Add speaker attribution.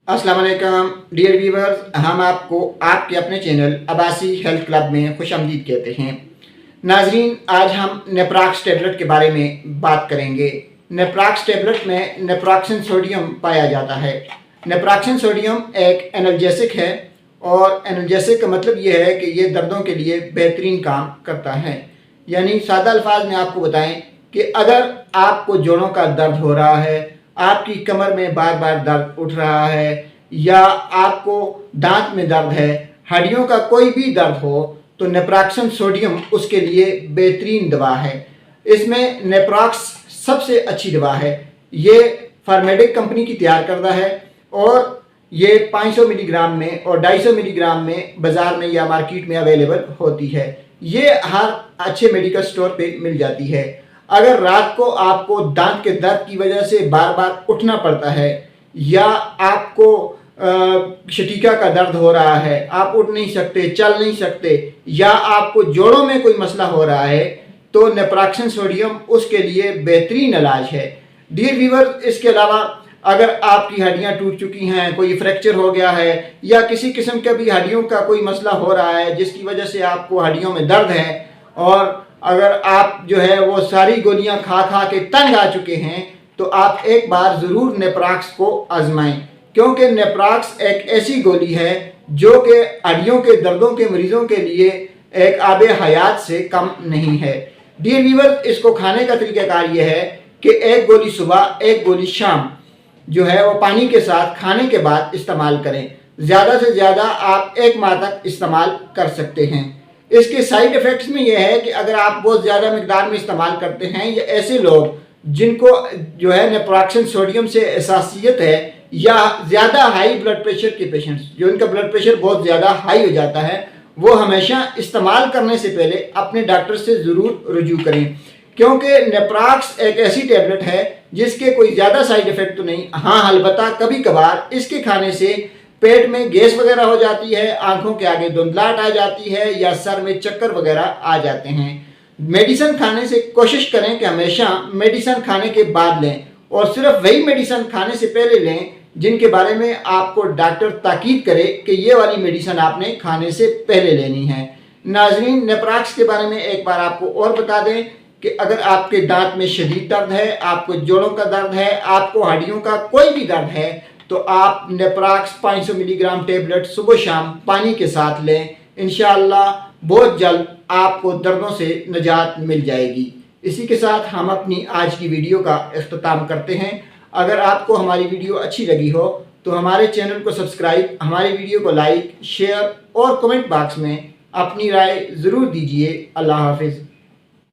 Speaker 1: अस्सलाम वालेकुम dear viewers, हम आपको आपके अपने चैनल अब्बासी हेल्थ क्लब में खुशामदीद कहते हैं। नाजरीन, आज हम नेप्राक्स टेबलेट के बारे में बात करेंगे। नेप्राक्स टेबलेट में नेप्रोक्सन सोडियम पाया जाता है। नेप्रोक्सन सोडियम एक एनाल्जेसिक है और एनाल्जेसिक का मतलब ये है कि ये दर्दों के लिए बेहतरीन काम करता है। यानी सादा अल्फाज में आपको बताएं कि अगर आपको जोड़ों का दर्द हो रहा है, आपकी कमर में बार बार दर्द उठ रहा है या आपको दांत में दर्द है, हड्डियों का कोई भी दर्द हो, तो नेप्रोक्सन सोडियम उसके लिए बेहतरीन दवा है। इसमें नेप्रोक्स सबसे अच्छी दवा है। ये फार्मेडिक कंपनी की तैयार करता है और ये 500 मिलीग्राम में और 250 मिलीग्राम में बाज़ार में या मार्केट में अवेलेबल होती है। ये हर अच्छे मेडिकल स्टोर पे मिल जाती है। अगर रात को आपको दांत के दर्द की वजह से बार बार उठना पड़ता है या आपको शटीका का दर्द हो रहा है, आप उठ नहीं सकते, चल नहीं सकते, या आपको जोड़ों में कोई मसला हो रहा है, तो नेप्रोक्सन सोडियम उसके लिए बेहतरीन इलाज है। डियर व्यूअर्स, इसके अलावा अगर आपकी हड्डियां टूट चुकी हैं, कोई फ्रैक्चर हो गया है या किसी किस्म का भी हड्डियों का कोई मसला हो रहा है जिसकी वजह से आपको हड्डियों में दर्द है, और अगर आप जो है वो सारी गोलियां खा खा के तंग आ चुके हैं, तो आप एक बार ज़रूर नेप्रोक्स को आजमाएं, क्योंकि नेप्रोक्स एक ऐसी गोली है जो कि हड्डियों के दर्दों के मरीजों के लिए एक आबे हयात से कम नहीं है। डियर व्यूअर्स, इसको खाने का तरीक़ाकार ये है कि एक गोली सुबह, एक गोली शाम जो है वो पानी के साथ खाने के बाद इस्तेमाल करें। ज़्यादा से ज़्यादा आप 1 माह तक इस्तेमाल कर सकते हैं। इसके साइड इफ़ेक्ट्स में यह है कि अगर आप बहुत ज़्यादा मिकदार में इस्तेमाल करते हैं, या ऐसे लोग जिनको जो है नेप्रोक्सन सोडियम से हसासियत है, या ज़्यादा हाई ब्लड प्रेशर के पेशेंट्स जो इनका ब्लड प्रेशर बहुत ज़्यादा हाई हो जाता है, वो हमेशा इस्तेमाल करने से पहले अपने डॉक्टर से ज़रूर रुजू करें, क्योंकि नेप्रोक्स एक ऐसी टैबलेट है जिसके कोई ज़्यादा साइड इफ़ेक्ट तो नहीं। हाँ, अलबत्ता कभी कभार इसके खाने से पेट में गैस वगैरह हो जाती है, आंखों के आगे धुंधलाहट आ जाती है, या सर में चक्कर वगैरह आ जाते हैं। मेडिसिन खाने से कोशिश करें कि हमेशा मेडिसिन खाने के बाद लें, और सिर्फ वही मेडिसिन खाने से पहले लें जिनके बारे में आपको डॉक्टर ताकीद करे कि ये वाली मेडिसिन आपने खाने से पहले लेनी है। नाजरीन, नेप्रोक्स के बारे में एक बार आपको और बता दें कि अगर आपके दांत में शदीद दर्द है, आपको जोड़ों का दर्द है, आपको हड्डियों का कोई भी दर्द है, तो आप नेप्रोक्स 500 मिलीग्राम टेबलेट सुबह शाम पानी के साथ लें। इंशाअल्लाह बहुत जल्द आपको दर्दों से निजात मिल जाएगी। इसी के साथ हम अपनी आज की वीडियो का इख्तिताम करते हैं। अगर आपको हमारी वीडियो अच्छी लगी हो तो हमारे चैनल को सब्सक्राइब, हमारी वीडियो को लाइक, शेयर और कमेंट बॉक्स में अपनी राय ज़रूर दीजिए। अल्लाह हाफिज़।